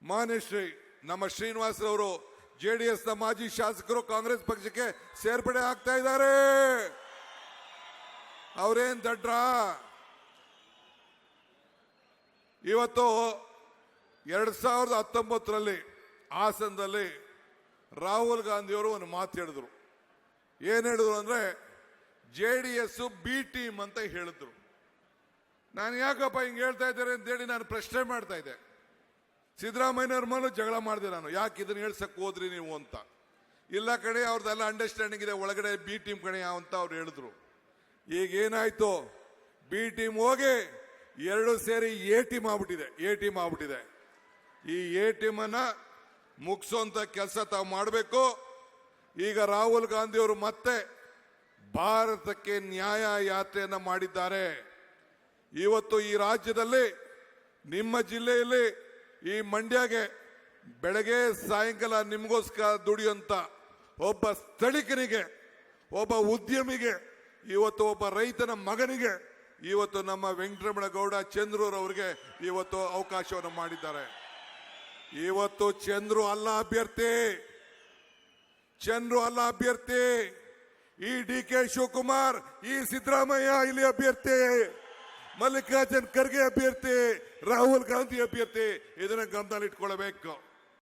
ಮಾನ್ಯಶ್ರೀ ನಮ್ಮ ಶ್ರೀನಿವಾಸರವರು ಜೆಡಿಎಸ್ ನ ಮಾಜಿ ಶಾಸಕರು ಕಾಂಗ್ರೆಸ್ ಪಕ್ಷಕ್ಕೆ ಸೇರ್ಪಡೆ ಆಗ್ತಾ ಇದ್ದಾರೆ. ಅವರೇನ್ ದಡ್ರ? ಇವತ್ತು 2019ರಲ್ಲಿ ಹಾಸನದಲ್ಲಿ ರಾಹುಲ್ ಗಾಂಧಿಯವರು ಒಂದು ಮಾತು ಹೇಳಿದ್ರು. ಏನ್ ಹೇಳಿದ್ರು ಅಂದ್ರೆ ಜೆಡಿಎಸ್ ಬಿ ಟೀಮ್ ಅಂತ ಹೇಳಿದ್ರು. ನಾನು ಯಾಕಪ್ಪ ಹಿಂಗೆ ಹೇಳ್ತಾ ಇದ್ದಾರೆ ಅಂತೇಳಿ ನಾನು ಪ್ರಶ್ನೆ ಮಾಡ್ತಾ ಇದ್ದೆ. ಸಿದ್ದರಾಮಯ್ಯನವ್ರ ಮೇಲೆ ಜಗಳ ಮಾಡಿದೆ ನಾನು, ಯಾಕೆ ಇದನ್ನ ಹೇಳ್ಸಕ್ ಹೋದ್ರಿ ನೀವು ಅಂತ. ಇಲ್ಲ ಕಡೆ ಅವ್ರದ್ದೆಲ್ಲ ಅಂಡರ್ಸ್ಟ್ಯಾಂಡಿಂಗ್ ಇದೆ, ಒಳಗಡೆ ಬಿ ಟೀಮ್ ಕಡೆ ಅಂತ ಅವ್ರು ಹೇಳಿದ್ರು. ಈಗ ಏನಾಯ್ತು, ಬಿ ಟೀಮ್ ಹೋಗಿ ಎರಡು ಸೇರಿ ಎ ಟೀಮ್ ಆಗ್ಬಿಟ್ಟಿದೆ. ಈ ಎ ಟೀಮ್ ಅನ್ನ ಮುಗಿಸೋಂತ ಕೆಲಸ ತಾವು ಮಾಡಬೇಕು. ಈಗ ರಾಹುಲ್ ಗಾಂಧಿ ಅವರು ಮತ್ತೆ ಭಾರತಕ್ಕೆ ನ್ಯಾಯ ಯಾತ್ರೆಯನ್ನ ಮಾಡಿದ್ದಾರೆ. ಇವತ್ತು ಈ ರಾಜ್ಯದಲ್ಲಿ ನಿಮ್ಮ ಜಿಲ್ಲೆಯಲ್ಲಿ ಈ ಮಂಡ್ಯಗೆ ಬೆಳಗ್ಗೆ ಸಾಯಂಕಾಲ ನಿಮಗೋಸ್ಕರ ದುಡಿಯುವಂತ ಒಬ್ಬ ಸ್ಥಳೀಕನಿಗೆ, ಒಬ್ಬ ಉದ್ಯಮಿಗೆ, ಇವತ್ತು ಒಬ್ಬ ರೈತನ ಮಗನಿಗೆ ಇವತ್ತು ನಮ್ಮ ವೆಂಕಟರಮಣಗೌಡ ಚಂದ್ರೂರವರಿಗೆ ಇವತ್ತು ಅವಕಾಶವನ್ನು ಮಾಡಿದ್ದಾರೆ. ಇವತ್ತು ಚಂದ್ರು ಅಲ್ಲ ಅಭ್ಯರ್ಥಿ, ಈ ಡಿ ಕೆ ಶಿವಕುಮಾರ್, ಈ ಸಿದ್ದರಾಮಯ್ಯ ಇಲ್ಲಿ ಅಭ್ಯರ್ಥಿ, ಮಲ್ಲಿಕಾರ್ಜುನ್ ಖರ್ಗೆ ಅಭ್ಯರ್ಥಿ, ರಾಹುಲ್ ಗಾಂಧಿ ಅಭ್ಯರ್ಥಿ. ಇದನ್ನ ಗಮನದಲ್ಲಿ ಇಟ್ಕೊಳ್ಬೇಕು.